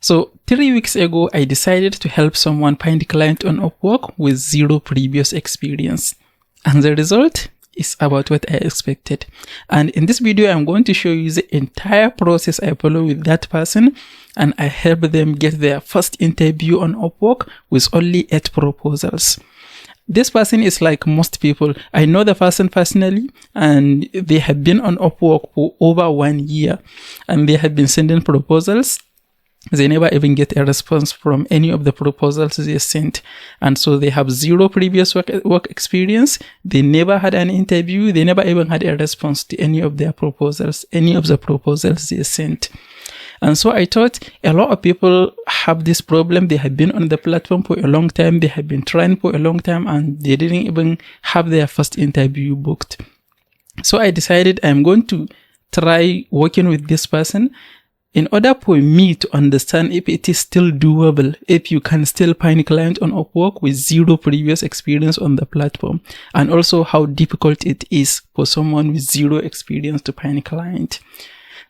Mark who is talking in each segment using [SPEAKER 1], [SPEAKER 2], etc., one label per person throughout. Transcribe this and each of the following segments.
[SPEAKER 1] So 3 weeks ago, I decided to help someone find a client on Upwork with zero previous experience. And the result is about what I expected. And in this video, I'm going to show you the entire process I follow with that person. And I help them get their first interview on Upwork with only 8 proposals. This person is like most people. I know the person personally, and they have been on Upwork for over 1 year. And they have been sending proposals. They never even get a response from any of the proposals they sent. And so they have zero previous work experience. They never had an interview. They never even had a response to any of their proposals, any of the proposals they sent. And so I thought a lot of people have this problem. They have been on the platform for a long time. They have been trying for a long time, and they didn't even have their first interview booked. So I decided I'm going to try working with this person in order for me to understand if it is still doable, if you can still find a client on Upwork with zero previous experience on the platform, and also how difficult it is for someone with zero experience to find a client.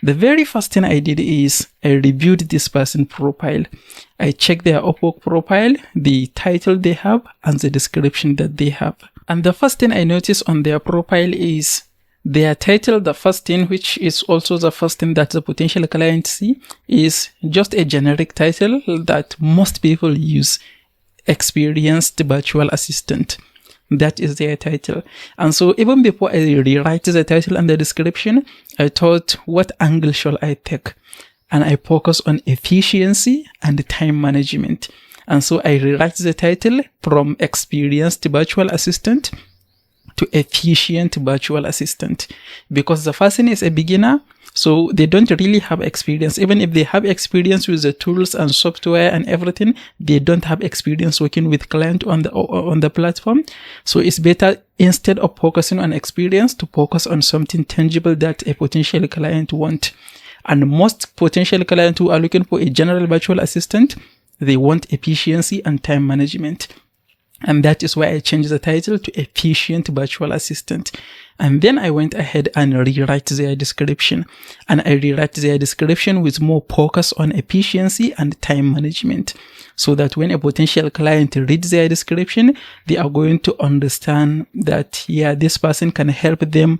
[SPEAKER 1] The very first thing I did is I reviewed this person's profile. I checked their Upwork profile, the title they have, and the description that they have. And the first thing I noticed on their profile is their title, the first thing, which is also the first thing that the potential client see, is just a generic title that most people use: experienced virtual assistant. That is their title. And so even before I rewrite the title and the description, I thought, what angle shall I take? And I focus on efficiency and time management. And so I rewrite the title from experienced virtual assistant to efficient virtual assistant, because the person is a beginner, so they don't really have experience. Even if they have experience with the tools and software and everything, they don't have experience working with client on the platform. So it's better, instead of focusing on experience, to focus on something tangible that a potential client want. And most potential clients who are looking for a general virtual assistant, they want efficiency and time management. And that is why I changed the title to Efficient Virtual Assistant. And then I went ahead and rewrite their description. And I rewrite their description with more focus on efficiency and time management, so that when a potential client reads their description, they are going to understand that, yeah, this person can help them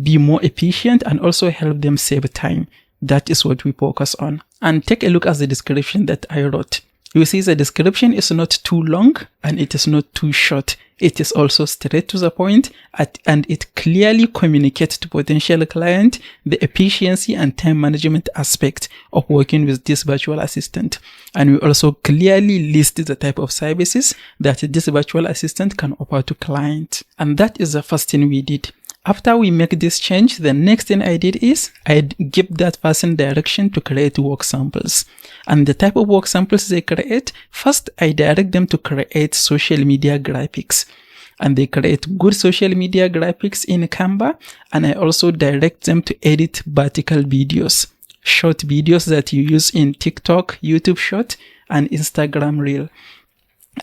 [SPEAKER 1] be more efficient and also help them save time. That is what we focus on. And take a look at the description that I wrote. You see, the description is not too long and it is not too short. It is also straight to the point, and it clearly communicates to potential client the efficiency and time management aspect of working with this virtual assistant. And we also clearly list the type of services that this virtual assistant can offer to clients. And that is the first thing we did. After we make this change, the next thing I did is I give that person direction to create work samples. And the type of work samples they create, first I direct them to create social media graphics. And they create good social media graphics in Canva. And I also direct them to edit vertical videos, short videos that you use in TikTok, YouTube Short, and Instagram Reel.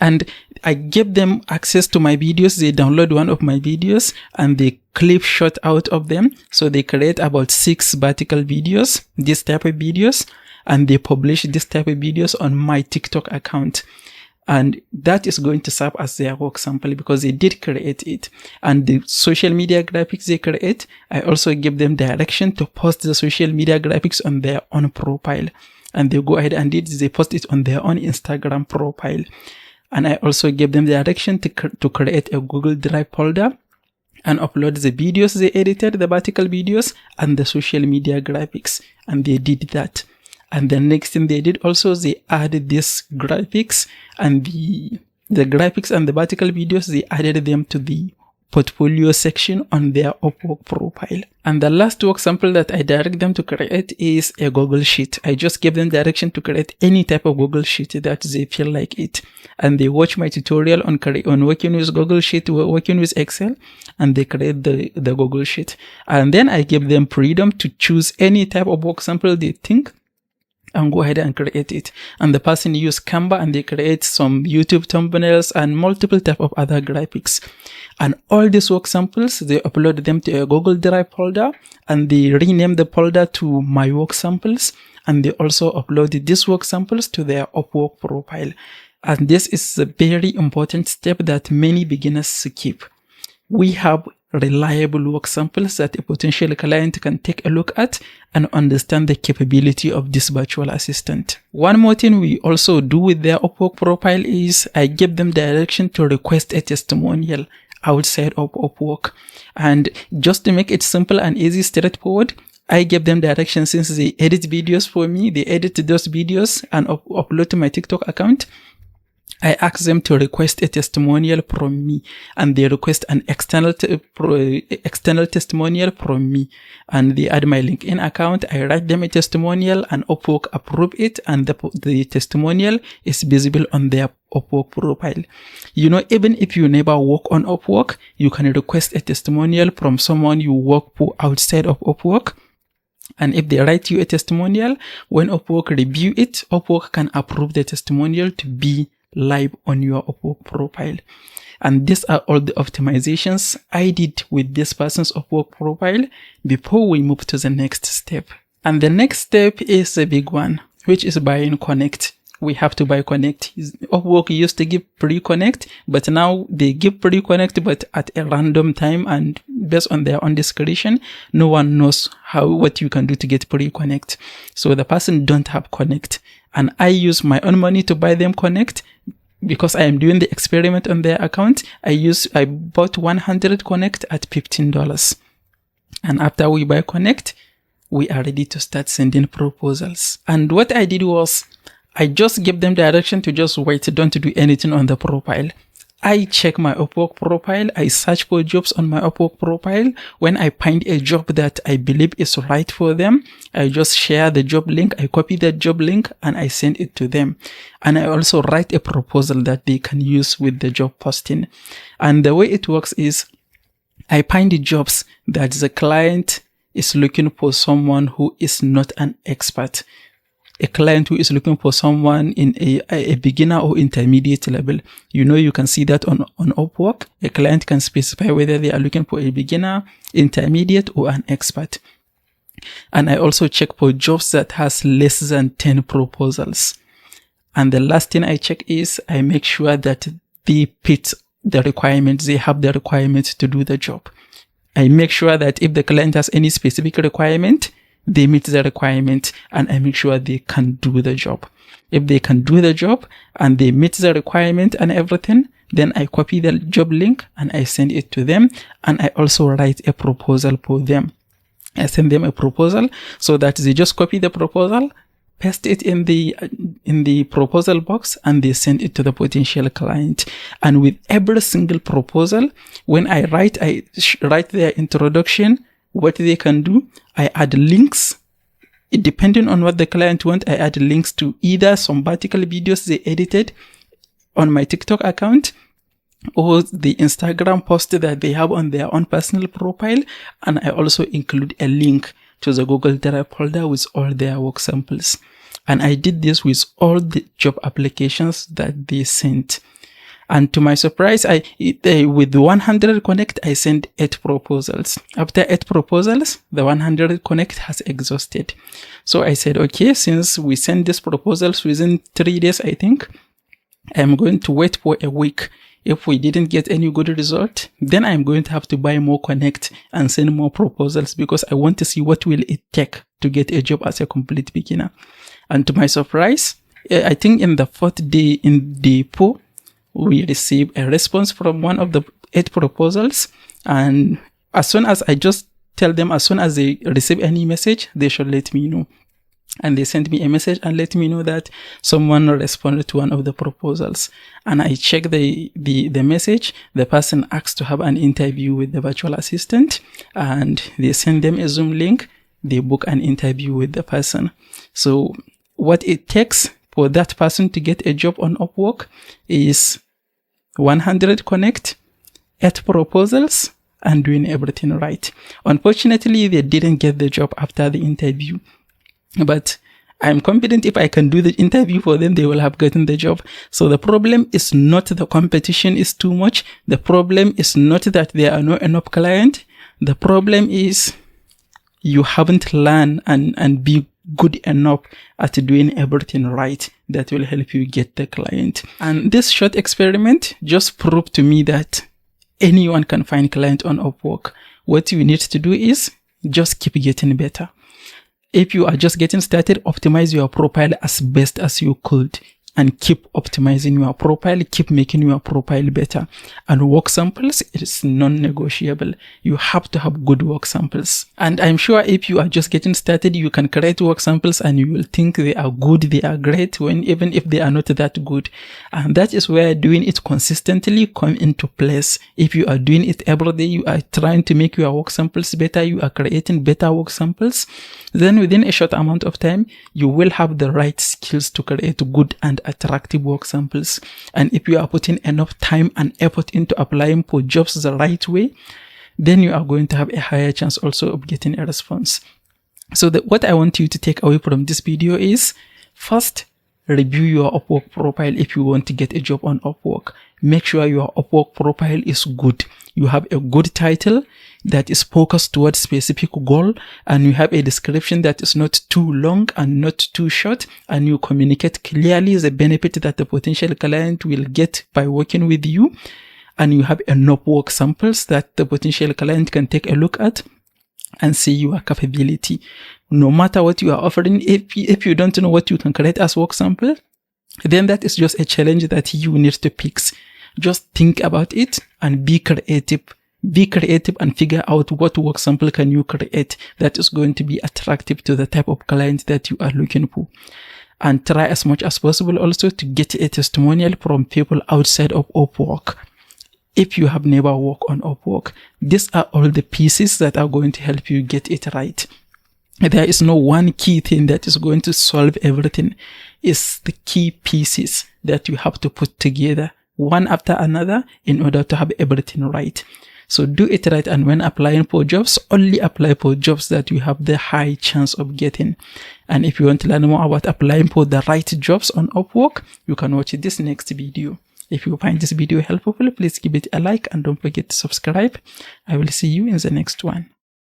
[SPEAKER 1] And I give them access to my videos. They download one of my videos and they clip shot out of them. So they create about 6 vertical videos, this type of videos, and they publish this type of videos on my TikTok account. And that is going to serve as their work sample because they did create it. And the social media graphics they create, I also give them direction to post the social media graphics on their own profile. And they go ahead and they post it on their own Instagram profile. And I also gave them the direction to create a Google Drive folder and upload the videos they edited, the vertical videos, and the social media graphics. And they did that. And the next thing they did also, they added these graphics and the graphics and the vertical videos, they added them to the portfolio section on their Upwork profile. And the last work sample that I direct them to create is a Google Sheet. I just give them direction to create any type of Google Sheet that they feel like it. And they watch my tutorial on working with Google Sheet, working with Excel, and they create the Google Sheet. And then I give them freedom to choose any type of work sample they think and go ahead and create it. And the person use Canva and they create some YouTube thumbnails and multiple type of other graphics. And all these work samples, they upload them to a Google Drive folder and they rename the folder to My Work Samples. And they also upload these work samples to their Upwork profile. And this is a very important step that many beginners skip. We have reliable work samples that a potential client can take a look at and understand the capability of this virtual assistant. One more thing we also do with their Upwork profile is I give them direction to request a testimonial outside of Upwork. And just to make it simple and easy, straightforward, I give them direction since they edit videos for me. They edit those videos and upload to my TikTok account. I ask them to request a testimonial from me, and they request an external testimonial from me, and they add my LinkedIn account. I write them a testimonial and Upwork approve it, and the testimonial is visible on their Upwork profile. You know, even if you never work on Upwork, you can request a testimonial from someone you work for outside of Upwork. And if they write you a testimonial, when Upwork review it, Upwork can approve the testimonial to be live on your Upwork profile. And these are all the optimizations I did with this person's Upwork profile before we move to the next step. And the next step is a big one, which is buying Connect. We have to buy Connect. Upwork used to give pre-Connect, but now they give pre-Connect, but at a random time and based on their own discretion. No one knows what you can do to get pre-Connect. So the person don't have Connect. And I use my own money to buy them Connect because I am doing the experiment on their account. I bought 100 Connect at $15. And after we buy Connect, we are ready to start sending proposals. And what I did was I just give them direction to just wait, don't do anything on the profile. I check my Upwork profile. I search for jobs on my Upwork profile. When I find a job that I believe is right for them, I just share the job link. I copy that job link and I send it to them. And I also write a proposal that they can use with the job posting. And the way it works is I find the jobs that the client is looking for someone who is not an expert. A client who is looking for someone in a beginner or intermediate level. You know, you can see that on Upwork. A client can specify whether they are looking for a beginner, intermediate, or an expert. And I also check for jobs that has less than 10 proposals. And the last thing I check is I make sure that they fit the requirements. They have the requirements to do the job. I make sure that if the client has any specific requirement, they meet the requirement, and I make sure they can do the job. If they can do the job and they meet the requirement and everything, then I copy the job link and I send it to them, and I also write a proposal for them. I send them a proposal so that they just copy the proposal, paste it in the proposal box, and they send it to the potential client. And with every single proposal, when I write their introduction, what they can do, I add links. Depending on what the client wants, I add links to either some vertical videos they edited on my TikTok account or the Instagram post that they have on their own personal profile. And I also include a link to the Google Drive folder with all their work samples. And I did this with all the job applications that they sent. And to my surprise, with 100 Connect, I sent 8 proposals. After 8 proposals, the 100 Connect has exhausted. So I said, okay, since we send these proposals within 3 days, I think, I'm going to wait for a week. If we didn't get any good result, then I'm going to have to buy more Connect and send more proposals because I want to see what will it take to get a job as a complete beginner. And to my surprise, I think in the 4th day, in day 4, we receive a response from one of the 8 proposals. And as soon as I just tell them, as soon as they receive any message, they should let me know. And they sent me a message and let me know that someone responded to one of the proposals. And I check the message. The person asked to have an interview with the virtual assistant, and they send them a Zoom link. They book an interview with the person. So what it takes for that person to get a job on Upwork is 100 Connect, 8 proposals, and doing everything right. Unfortunately, they didn't get the job after the interview. But I'm confident if I can do the interview for them, they will have gotten the job. So the problem is not the competition is too much. The problem is not that there are not enough clients. The problem is you haven't learned and be good enough at doing everything right that will help you get the client. And this short experiment just proved to me that anyone can find client on Upwork. What you need to do is just keep getting better. If you are just getting started, optimize your profile as best as you could and keep optimizing your profile, keep making your profile better. And work samples is non-negotiable. You have to have good work samples. And I'm sure if you are just getting started, you can create work samples and you will think they are good, they are great, when even if they are not that good. And that is where doing it consistently come into place. If you are doing it every day, you are trying to make your work samples better, you are creating better work samples, then within a short amount of time, you will have the right skills to create good and attractive work samples. And if you are putting enough time and effort into applying for jobs the right way, then you are going to have a higher chance also of getting a response. So what I want you to take away from this video is, first, review your Upwork profile if you want to get a job on Upwork. Make sure your Upwork profile is good. You have a good title that is focused towards specific goal, and you have a description that is not too long and not too short, and you communicate clearly the benefit that the potential client will get by working with you, and you have enough work samples that the potential client can take a look at and see your capability. No matter what you are offering, if you don't know what you can create as work sample, then that is just a challenge that you need to fix. Just think about it and be creative. Be creative and figure out what work sample can you create that is going to be attractive to the type of client that you are looking for. And try as much as possible also to get a testimonial from people outside of Upwork. If you have never worked on Upwork, these are all the pieces that are going to help you get it right. There is no one key thing that is going to solve everything. It's the key pieces that you have to put together one after another in order to have everything right. So do it right, and when applying for jobs, only apply for jobs that you have the high chance of getting. And if you want to learn more about applying for the right jobs on Upwork, you can watch this next video. If you find this video helpful, please give it a like and don't forget to subscribe. I will see you in the next one.